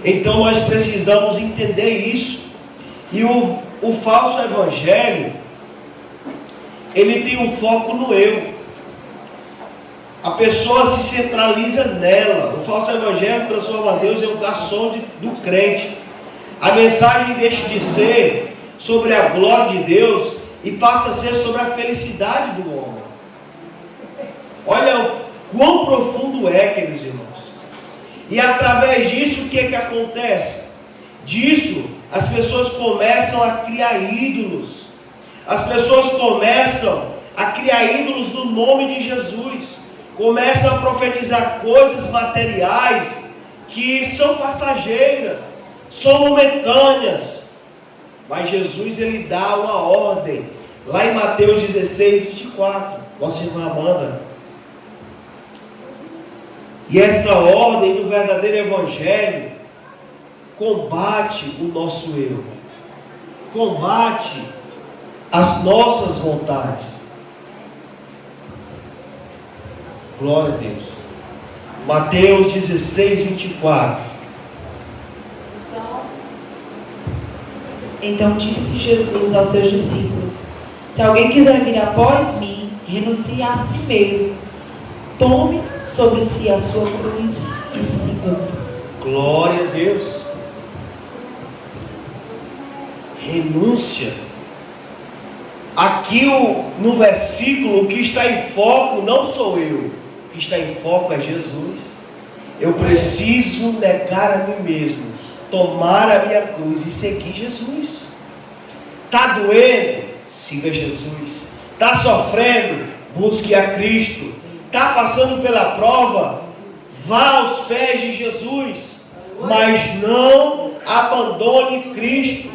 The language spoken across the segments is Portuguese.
Então nós precisamos entender isso. E o falso evangelho, ele tem um foco no eu. A pessoa se centraliza nela. O falso evangelho transforma Deus em um garçom do crente. A mensagem deixa de ser sobre a glória de Deus e passa a ser sobre a felicidade do homem. Olha o quão profundo é, queridos irmãos. E através disso, o que é que acontece? Disso, as pessoas começam a criar ídolos. As pessoas começam a criar ídolos no nome de Jesus. Começam a profetizar coisas materiais que são passageiras, são momentâneas. Mas Jesus, ele dá uma ordem. Lá em Mateus 16, 24. Nossa irmã Amanda. E essa ordem do verdadeiro evangelho combate o nosso eu. Combate as nossas vontades. Glória a Deus. Mateus 16, 24. Então disse Jesus aos seus discípulos: se alguém quiser vir após mim, renuncie a si mesmo, tome sobre si a sua cruz e siga-me. Glória a Deus. Renúncia. Aqui no versículo, o que está em foco não sou eu, o que está em foco é Jesus. Eu preciso negar a mim mesmo, tomar a minha cruz e seguir Jesus. Está doendo? Siga Jesus. Está sofrendo? Busque a Cristo. Está passando pela prova? Vá aos pés de Jesus. Mas não abandone Cristo.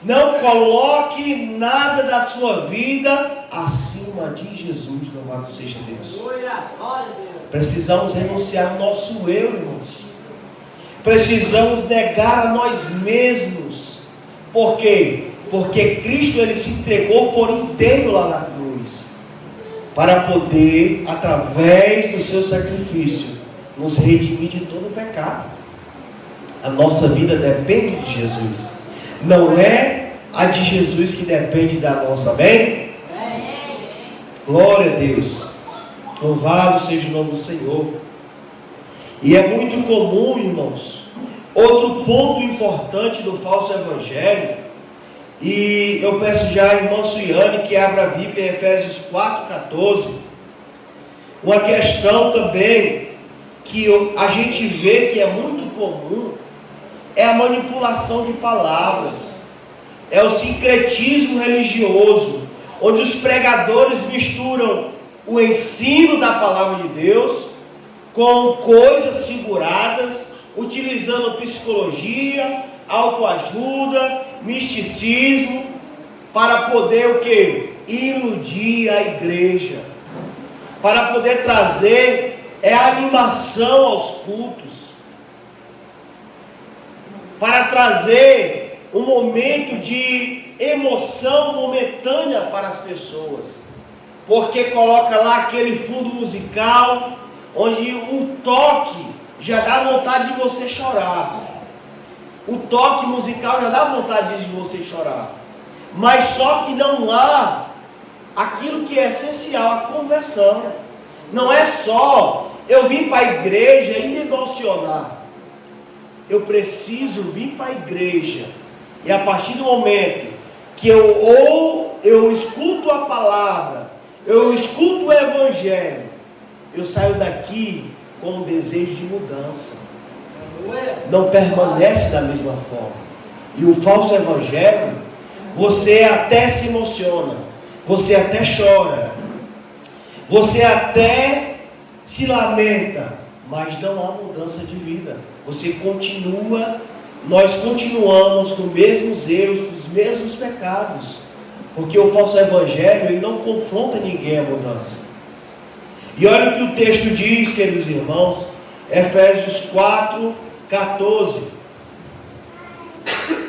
Não coloque nada da sua vida acima de Jesus. Louvado seja Deus. Precisamos renunciar ao nosso eu, irmãos. Precisamos negar a nós mesmos. Por quê? Porque Cristo, ele se entregou por inteiro lá na cruz, para poder, através do seu sacrifício, nos redimir de todo o pecado. A nossa vida depende de Jesus. Não é a de Jesus que depende da nossa, amém? Glória a Deus. Louvado seja o nome do Senhor. E é muito comum, irmãos, outro ponto importante do falso evangelho, e eu peço já a irmã Suiane que abra a Bíblia em Efésios 4,14, uma questão também que a gente vê que é muito comum, é a manipulação de palavras, é o sincretismo religioso, onde os pregadores misturam o ensino da palavra de Deus com coisas figuradas, utilizando psicologia, autoajuda, misticismo, para poder o quê? Iludir a igreja, para poder trazer animação aos cultos, para trazer um momento de emoção momentânea para as pessoas, porque coloca lá aquele fundo musical, onde o toque já dá vontade de você chorar. O toque musical já dá vontade de você chorar. Mas só que não há aquilo que é essencial, a conversão. Não é só eu vim para a igreja e me emocionar. Eu preciso vir para a igreja. E a partir do momento que eu escuto a palavra, eu escuto o evangelho, eu saio daqui com um desejo de mudança. Não permanece da mesma forma. E o falso evangelho, você até se emociona, você até chora, você até se lamenta, mas não há mudança de vida. Nós continuamos com os mesmos erros, os mesmos pecados, porque o falso evangelho, ele não confronta ninguém a mudança. E olha o que o texto diz, queridos irmãos, Efésios 4:14.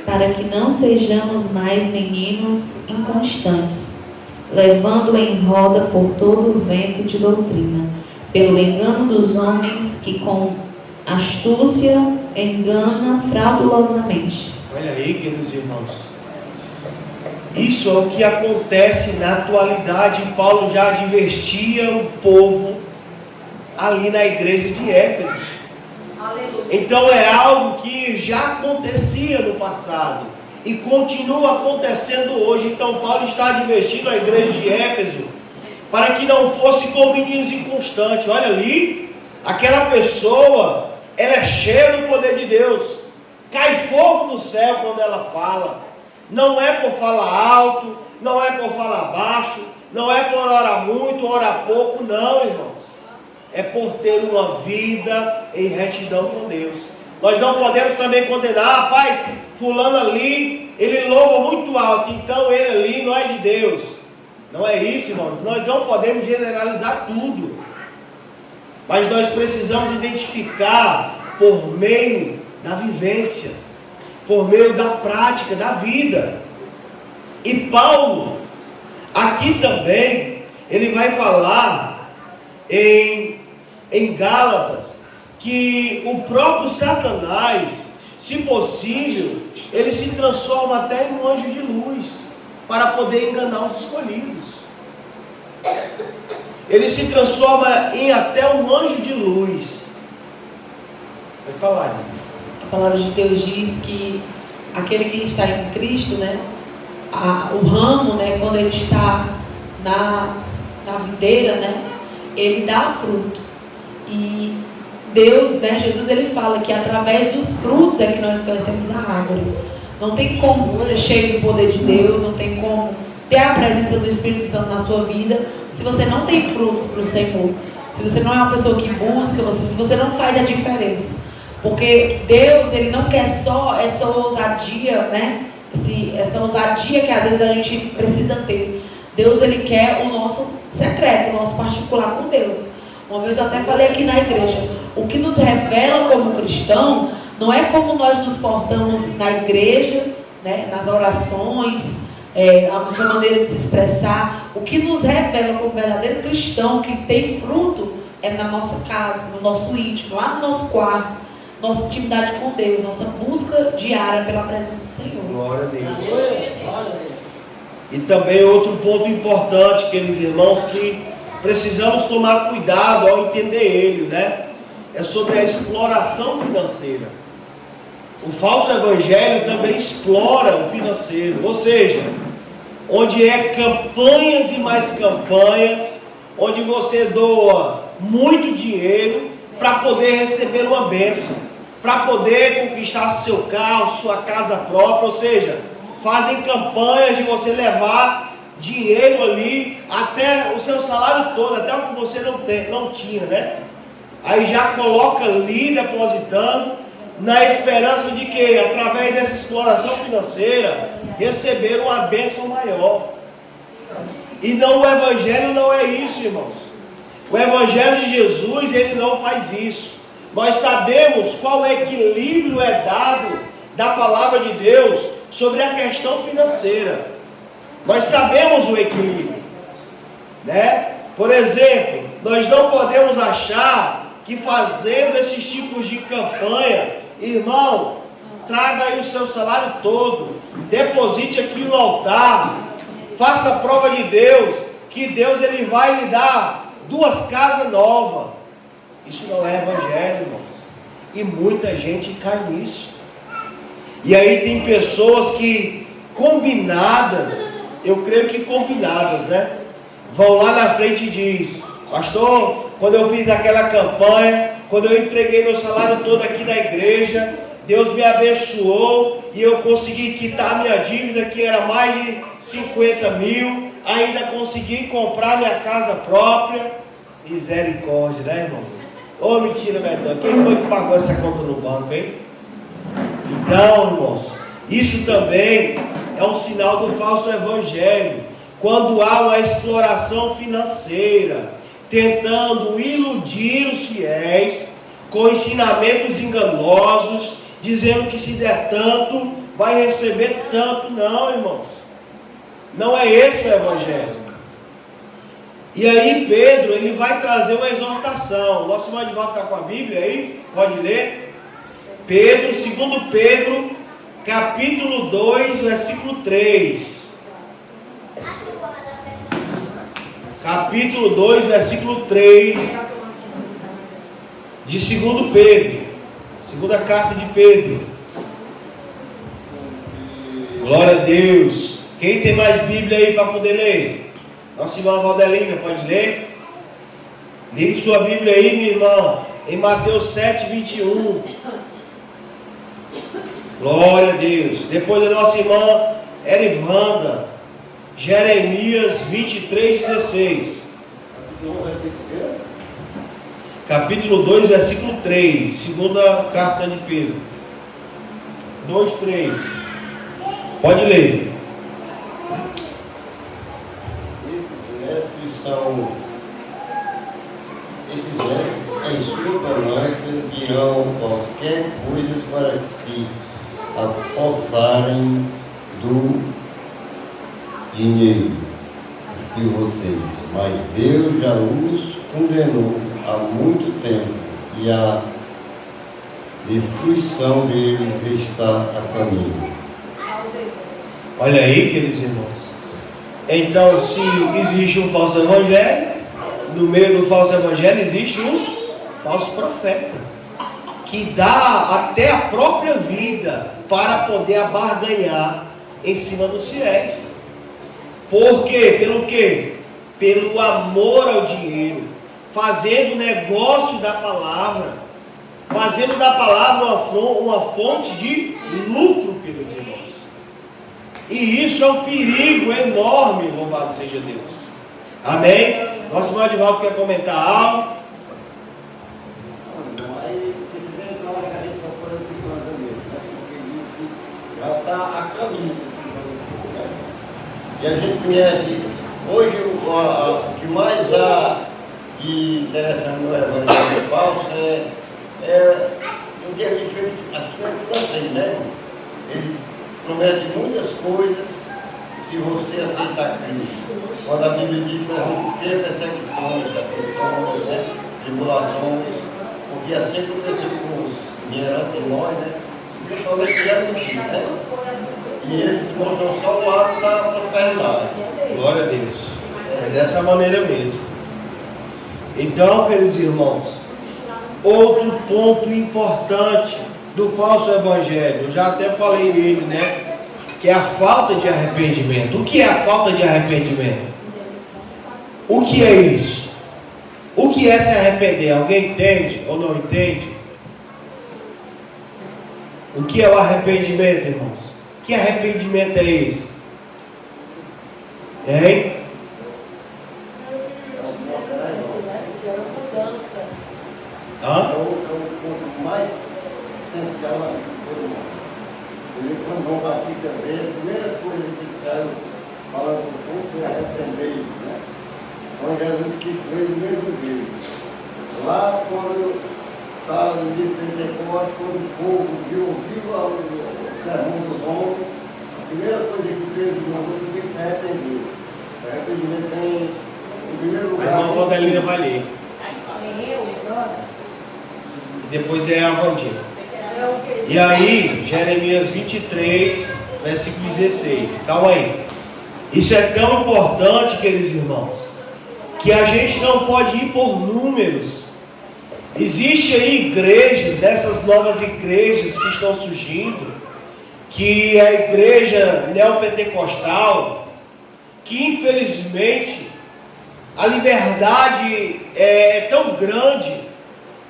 Para que não sejamos mais meninos inconstantes, levando em roda por todo o vento de doutrina, pelo engano dos homens que com astúcia engana fraudulosamente. Olha aí, queridos irmãos. Isso é o que acontece na atualidade. Paulo já advertia o povo ali na igreja de Éfeso. Então é algo que já acontecia no passado e continua acontecendo hoje. Então Paulo está advertindo a igreja de Éfeso para que não fosse como meninos inconstantes. Olha ali, aquela pessoa, ela é cheia do poder de Deus. Cai fogo do céu quando ela fala. Não é por falar alto, não é por falar baixo, não é por orar muito, orar pouco, não, irmãos. É por ter uma vida em retidão com Deus. Nós não podemos também condenar, rapaz, fulano ali, ele louva muito alto, então ele ali não é de Deus. Não é isso, irmãos. Nós não podemos generalizar tudo. Mas nós precisamos identificar por meio da vivência, por meio da prática, da vida. E Paulo, aqui também, ele vai falar em Gálatas, que o próprio Satanás, se possível, ele se transforma até em um anjo de luz, para poder enganar os escolhidos. Ele se transforma em até um anjo de luz. Vai falar, gente. A palavra de Deus diz que aquele que está em Cristo, né, o ramo, né, quando ele está na videira, né, ele dá fruto. E Deus, né, Jesus, ele fala que através dos frutos é que nós conhecemos a árvore. Não tem como ser cheio do poder de Deus, não tem como ter a presença do Espírito Santo na sua vida se você não tem frutos para o Senhor. Se você não é uma pessoa que busca, se você não faz a diferença. Porque Deus, ele não quer só essa ousadia, né? Essa ousadia que às vezes a gente precisa ter. Deus, ele quer o nosso secreto, o nosso particular com Deus. Uma vez eu até falei aqui na igreja, o que nos revela como cristão não é como nós nos portamos na igreja, né? Nas orações, a nossa maneira de se expressar. O que nos revela como verdadeiro cristão que tem fruto é na nossa casa, no nosso íntimo, lá no nosso quarto. Nossa intimidade com Deus, nossa busca diária pela presença do Senhor. Glória a Deus. E também outro ponto importante, queridos irmãos, que precisamos tomar cuidado ao entender ele, né? É sobre a exploração financeira. O falso evangelho também explora o financeiro, ou seja, onde é campanhas e mais campanhas, onde você doa muito dinheiro para poder receber uma bênção, para poder conquistar seu carro, sua casa própria, ou seja, fazem campanhas de você levar dinheiro ali, até o seu salário todo, até o que você não tinha, né? Aí já coloca ali, depositando, na esperança de que, através dessa exploração financeira, receber uma bênção maior. E não, o Evangelho não é isso, irmãos. O Evangelho de Jesus, ele não faz isso. Nós sabemos qual equilíbrio é dado da palavra de Deus sobre a questão financeira. Nós sabemos o equilíbrio, né? Por exemplo, nós não podemos achar que fazendo esses tipos de campanha, irmão, traga aí o seu salário todo, deposite aqui no altar, faça a prova de Deus, que Deus ele vai lhe dar 2 casas novas. Isso não é evangelho, irmãos. E muita gente cai nisso. E aí tem pessoas que, combinadas, eu creio que combinadas, né? Vão lá na frente e diz: pastor, quando eu fiz aquela campanha, quando eu entreguei meu salário todo aqui na igreja, Deus me abençoou e eu consegui quitar minha dívida, que era mais de 50 mil, ainda consegui comprar minha casa própria. Misericórdia, né, irmãos? Ô, mentira, verdade. Quem foi que pagou essa conta no banco, hein? Então, irmãos, isso também é um sinal do falso evangelho. Quando há uma exploração financeira, tentando iludir os fiéis com ensinamentos enganosos, dizendo que se der tanto, vai receber tanto. Não, irmãos. Não é esse o evangelho. E aí Pedro, ele vai trazer uma exortação. O nosso irmão Edvaldo está com a Bíblia aí? Pode ler? Pedro, 2 Pedro, capítulo 2, versículo 3. Capítulo 2, versículo 3 de 2 Pedro. Segunda carta de Pedro. Glória a Deus. Quem tem mais Bíblia aí para poder ler? Nossa irmã Valdelina, pode ler? Ligue sua Bíblia aí, minha irmã, em Mateus 7, 21. Glória a Deus. Depois a nossa irmã Erivanda, Jeremias 23, 16. Capítulo 2, versículo 3. Segunda carta de Pedro. 2, 3. Pode ler. Esses mestres em sua ganância dirão qualquer coisa para se apossarem do dinheiro de vocês. Mas Deus já os condenou há muito tempo e a destruição deles está a caminho. Olha aí, queridos irmãos. Então, se existe um falso evangelho, no meio do falso evangelho existe um falso profeta, que dá até a própria vida para poder abarganhar em cima dos fiéis. Por quê? Pelo quê? Pelo amor ao dinheiro, fazendo negócio da palavra, fazendo da palavra uma fonte de lucro, queridos irmãos. E isso é um perigo enorme, louvado seja Deus. Amém? Nosso irmão Edivaldo quer comentar algo? Aí, esse na hora que a gente só foi mesmo, né? Porque já está a caminho. Né? E a gente conhece, hoje o que mais há de interessante no Evangelho falso é o que a gente vê aqui, né? Ele promete muitas coisas se você aceitar Cristo. Quando a Bíblia diz que nós vamos ter perseguições, aflições, né? Tribulações, porque assim aconteceu com os ignorantes de nós, né? Principalmente já no fim, né? E eles mostram só o lado da prosperidade. Glória a Deus. É dessa maneira mesmo. Então, queridos irmãos, outro ponto importante do falso evangelho, eu já até falei nele, né? Que é a falta de arrependimento. O que é a falta de arrependimento? O que é isso? O que é se arrepender? Alguém entende ou não entende? O que é o arrependimento, irmãos? Que arrependimento é esse? Hein? Hã? É o ponto mais essencial na vida do ser humano. Eles quando vão bater também, a primeira coisa que disseram, falando do povo, foi arrepender, né? Então Jesus que fez do mesmo jeito. Lá quando estava no dia de Pentecostes, quando o povo ouviu o sermão dos homens, a primeira coisa que Pedro mandou foi se arrepender. O arrependimento tem, em primeiro lugar. A irmã Valdelina vai ler. Depois é a Vandinha. E aí, Jeremias 23, versículo 16. Calma aí. Isso é tão importante, queridos irmãos, que a gente não pode ir por números. Existem aí igrejas, dessas novas igrejas que estão surgindo, que é a igreja neopentecostal, que infelizmente a liberdade é tão grande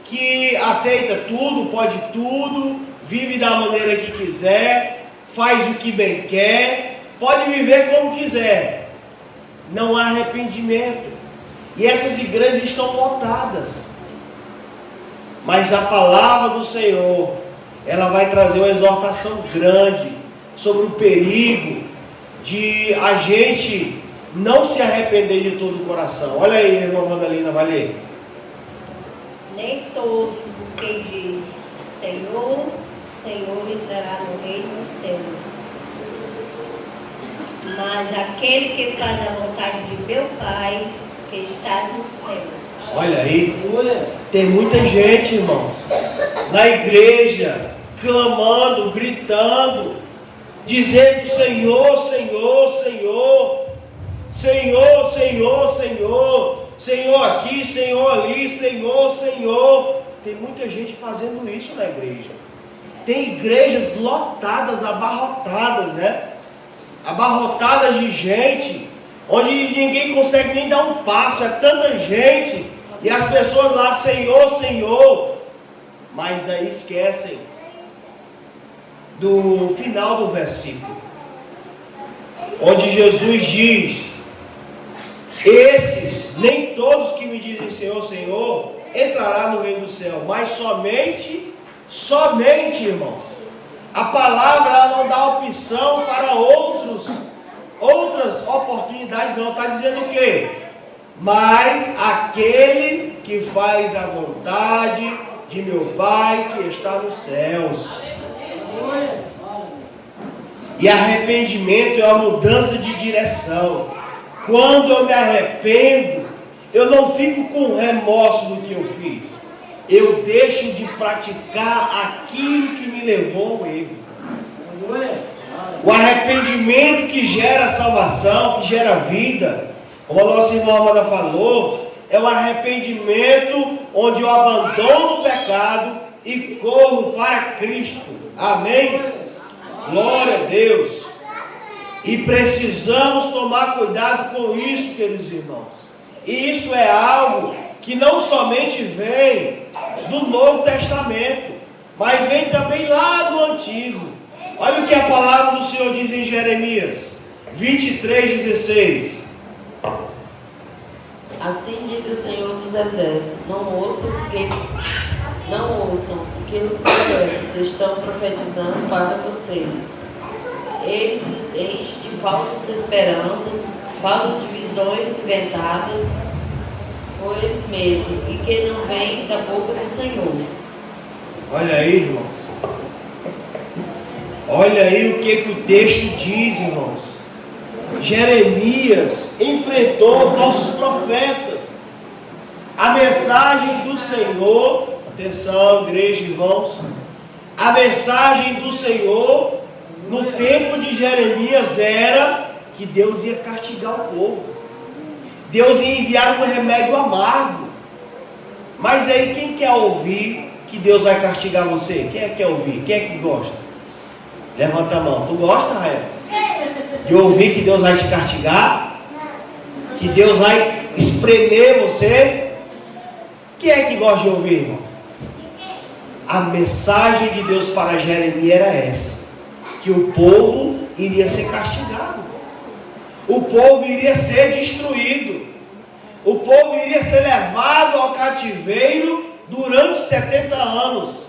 que aceita tudo, pode tudo, vive da maneira que quiser, faz o que bem quer, pode viver como quiser. Não há arrependimento. E essas igrejas estão lotadas. Mas a palavra do Senhor, ela vai trazer uma exortação grande sobre o perigo de a gente não se arrepender de todo o coração. Olha aí, irmã Vandalina, vai ler. Nem todo quem diz Senhor, Senhor entrará no reino dos céus, mas aquele que faz a vontade de meu Pai que está nos céus. Olha aí, tem muita gente, irmãos, na igreja, clamando, gritando, dizendo: Senhor, Senhor, Senhor, Senhor, Senhor, Senhor, Senhor aqui, Senhor ali, Senhor, Senhor. Tem muita gente fazendo isso na igreja. Tem igrejas lotadas, abarrotadas, né? Abarrotadas de gente, onde ninguém consegue nem dar um passo, é tanta gente, e as pessoas lá: Senhor, Senhor, mas aí esquecem do final do versículo, onde Jesus diz: esses, nem todos que me dizem Senhor, Senhor, entrará no reino do céu, mas somente, irmãos. A palavra ela não dá opção para outras oportunidades, não. Está dizendo o quê? Mas aquele que faz a vontade de meu Pai que está nos céus. E arrependimento é uma mudança de direção. Quando eu me arrependo, eu não fico com remorso do que eu fiz. Eu deixo de praticar aquilo que me levou ao erro. O arrependimento que gera salvação, que gera vida, como a nossa irmã Amanda falou, é o arrependimento onde eu abandono o pecado e corro para Cristo. Amém? Glória a Deus. E precisamos tomar cuidado com isso, queridos irmãos. E isso é algo que não somente vem do Novo Testamento, mas vem também lá do Antigo. Olha o que a palavra do Senhor diz em Jeremias 23:16. Assim diz o Senhor dos Exércitos: não ouçam o que os profetas estão profetizando para vocês. Eles os enchem de falsas esperanças, falam de visões inventadas por eles mesmos e que não vêm da boca do Senhor. Olha aí, irmãos. Olha aí o que o texto diz, irmãos. Jeremias enfrentou falsos profetas. A mensagem do Senhor, atenção, igreja, irmãos, a mensagem do Senhor no tempo de Jeremias era que Deus ia castigar o povo. Deus ia enviar um remédio amargo. Mas aí quem quer ouvir que Deus vai castigar você? Quem é que quer ouvir? Quem é que gosta? Levanta a mão. Tu gosta, Rael? De ouvir que Deus vai te castigar? Que Deus vai espremer você? Quem é que gosta de ouvir, irmãos? A mensagem de Deus para Jeremias era essa: que o povo iria ser castigado, o povo iria ser destruído, o povo iria ser levado ao cativeiro durante 70 anos.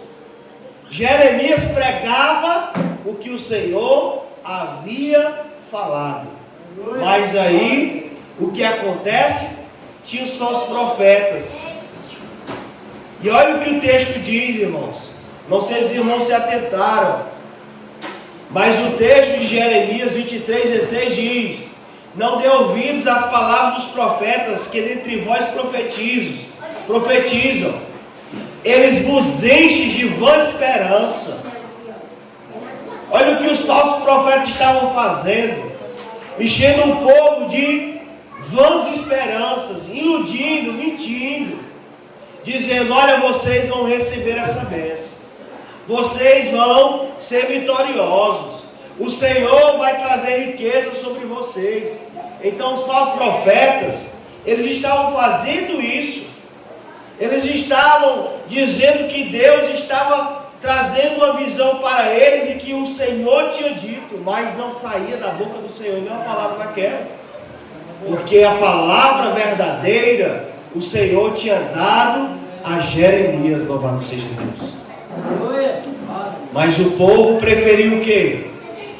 Jeremias pregava o que o Senhor havia falado. Mas aí, o que acontece? Tinha os falsos profetas. E olha o que o texto diz, irmãos. Não sei se os irmãos se atentaram, mas o texto de Jeremias 23:16 diz: não dê ouvidos às palavras dos profetas que dentre vós profetizam. Eles vos enchem de vã esperança. Olha o que os falsos profetas estavam fazendo: enchendo o povo de vãs esperanças, iludindo, mentindo, dizendo: olha, vocês vão receber essa bênção, vocês vão ser vitoriosos, o Senhor vai trazer riqueza sobre vocês. Então os falsos profetas, eles estavam fazendo isso. Eles estavam dizendo que Deus estava trazendo uma visão para eles e que o Senhor tinha dito, mas não saía da boca do Senhor nenhuma palavra daquela. Porque a palavra verdadeira o Senhor tinha dado a Jeremias, louvado seja Deus. Mas o povo preferiu o quê?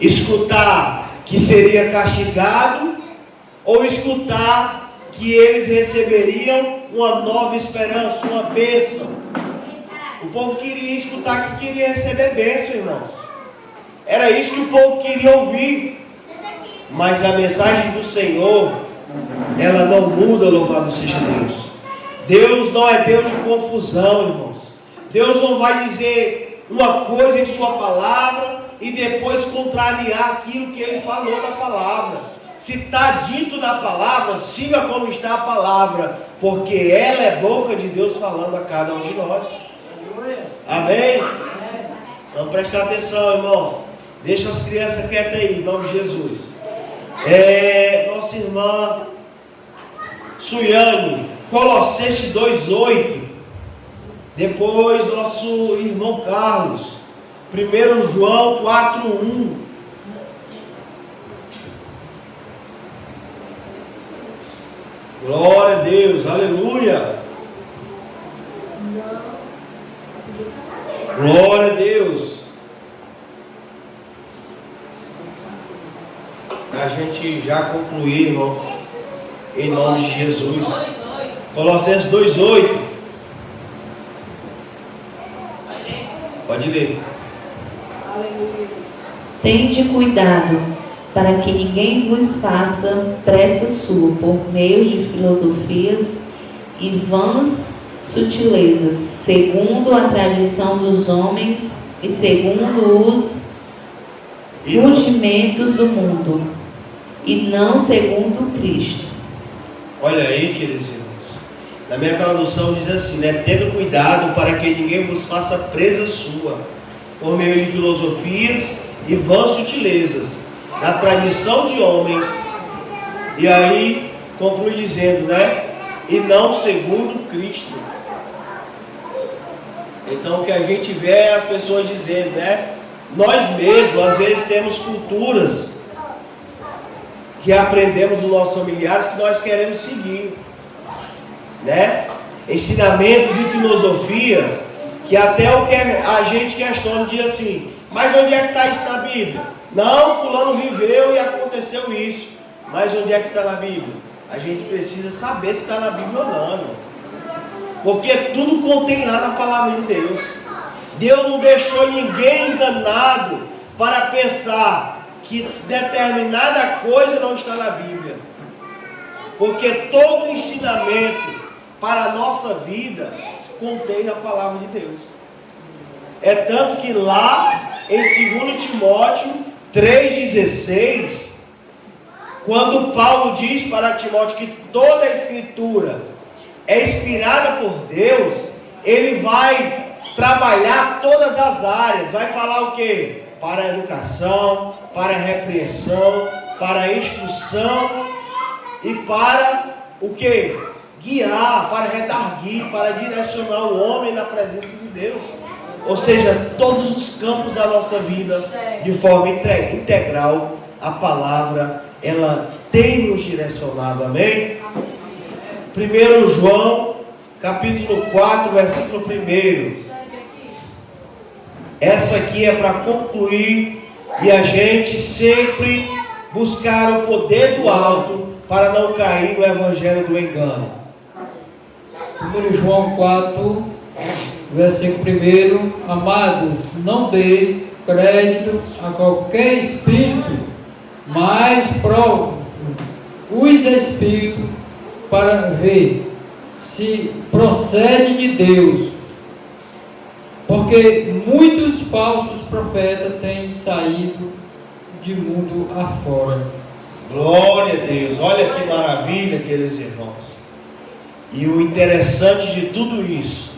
Escutar que seria castigado ou escutar que eles receberiam uma nova esperança, uma bênção. O povo queria escutar que queria receber bênção, irmãos. Era isso que o povo queria ouvir. Mas a mensagem do Senhor, ela não muda, louvado seja Deus. Deus não é Deus de confusão, irmãos. Deus não vai dizer uma coisa em sua palavra e depois contrariar aquilo que ele falou na palavra. Se está dito na palavra, siga como está a palavra, porque ela é boca de Deus falando a cada um de nós. Amém? Vamos prestar atenção, irmãos. Deixa as crianças quietas aí, em nome de Jesus. Nossa irmã Suiane, Colossenses 2,8. Depois nosso irmão Carlos, 1 João 4,1. Glória a Deus, aleluia. Glória a Deus. A gente já concluir, irmão, em nome de Jesus. Colossenses 2,8. Pode ler. Tende cuidado para que ninguém vos faça pressa sua por meio de filosofias e vãs sutilezas, segundo a tradição dos homens e segundo os rudimentos do mundo, e não segundo Cristo. Olha aí, queridos irmãos. Na minha tradução diz assim, né? Tendo cuidado para que ninguém vos faça presa sua, por meio de filosofias e vãs sutilezas, na tradição de homens. E aí, conclui dizendo, né? E não segundo Cristo. Então, o que a gente vê é as pessoas dizendo, né? Nós mesmos, às vezes, temos culturas que aprendemos dos nossos familiares que nós queremos seguir, né? Ensinamentos e filosofias que até o que a gente questiona diz assim, mas onde é que está isso na Bíblia? Não, fulano viveu e aconteceu isso, mas onde é que está na Bíblia? A gente precisa saber se está na Bíblia ou não, irmão. Porque tudo contém lá na palavra de Deus. Deus não deixou ninguém enganado para pensar que determinada coisa não está na Bíblia. Porque todo ensinamento para a nossa vida contém na palavra de Deus. É tanto que lá em 2 Timóteo 3,16, quando Paulo diz para Timóteo que toda a Escritura é inspirada por Deus, ele vai trabalhar todas as áreas. Vai falar o quê? Para a educação, para a repreensão, para a instrução e para o quê? Guiar, para redarguir, para direcionar o homem na presença de Deus. Ou seja, todos os campos da nossa vida, de forma integral, a palavra, ela tem nos direcionado, amém? 1 João, capítulo 4, versículo 1. Essa aqui é para concluir e a gente sempre buscar o poder do alto para não cair no evangelho do engano. 1 João 4, versículo 1. Amados, não dê crédito a qualquer espírito, mas prove os espíritos para ver se procede de Deus, porque muitos falsos profetas têm saído de mundo afora. Glória a Deus, olha que maravilha, queridos irmãos. E o interessante de tudo isso,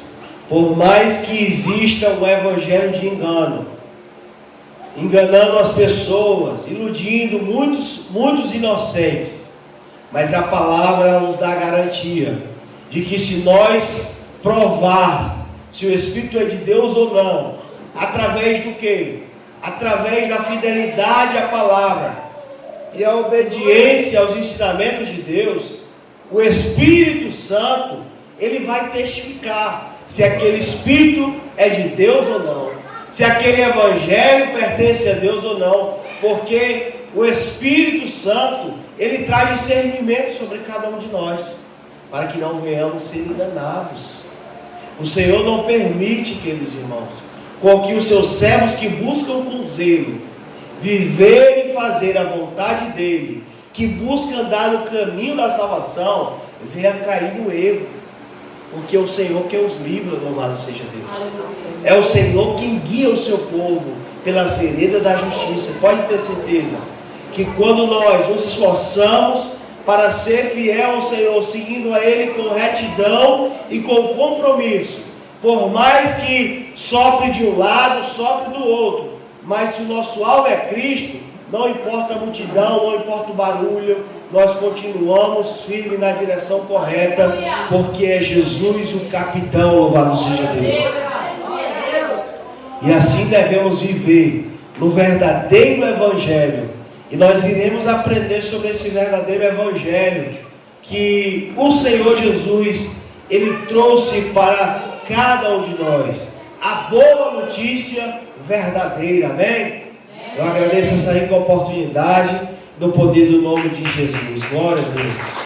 por mais que exista um evangelho de engano, enganando as pessoas, iludindo muitos inocentes, mas a palavra nos dá a garantia de que se nós provar se o Espírito é de Deus ou não, através do quê? Através da fidelidade à palavra e a obediência aos ensinamentos de Deus, o Espírito Santo, ele vai testificar se aquele Espírito é de Deus ou não, se aquele Evangelho pertence a Deus ou não, porque o Espírito Santo, ele traz discernimento sobre cada um de nós, para que não venhamos ser enganados. O Senhor não permite, queridos irmãos, com que os seus servos que buscam com zelo viver e fazer a vontade dele, que busca andar no caminho da salvação, venha cair no erro. porque é o Senhor que os livra, louvado seja Deus. Aleluia. É o Senhor quem guia o seu povo pelas veredas da justiça. Pode ter certeza que quando nós nos esforçamos para ser fiel ao Senhor, seguindo a Ele com retidão e com compromisso, por mais que sopre de um lado, sopre do outro, mas se o nosso alvo é Cristo, não importa a multidão, não importa o barulho, nós continuamos firmes na direção correta, porque é Jesus o capitão, louvado seja Deus. E assim devemos viver no verdadeiro Evangelho. E nós iremos aprender sobre esse verdadeiro Evangelho que o Senhor Jesus, Ele trouxe para cada um de nós. A boa notícia verdadeira, amém? Eu agradeço essa rica oportunidade no poder do nome de Jesus. Glória a Deus.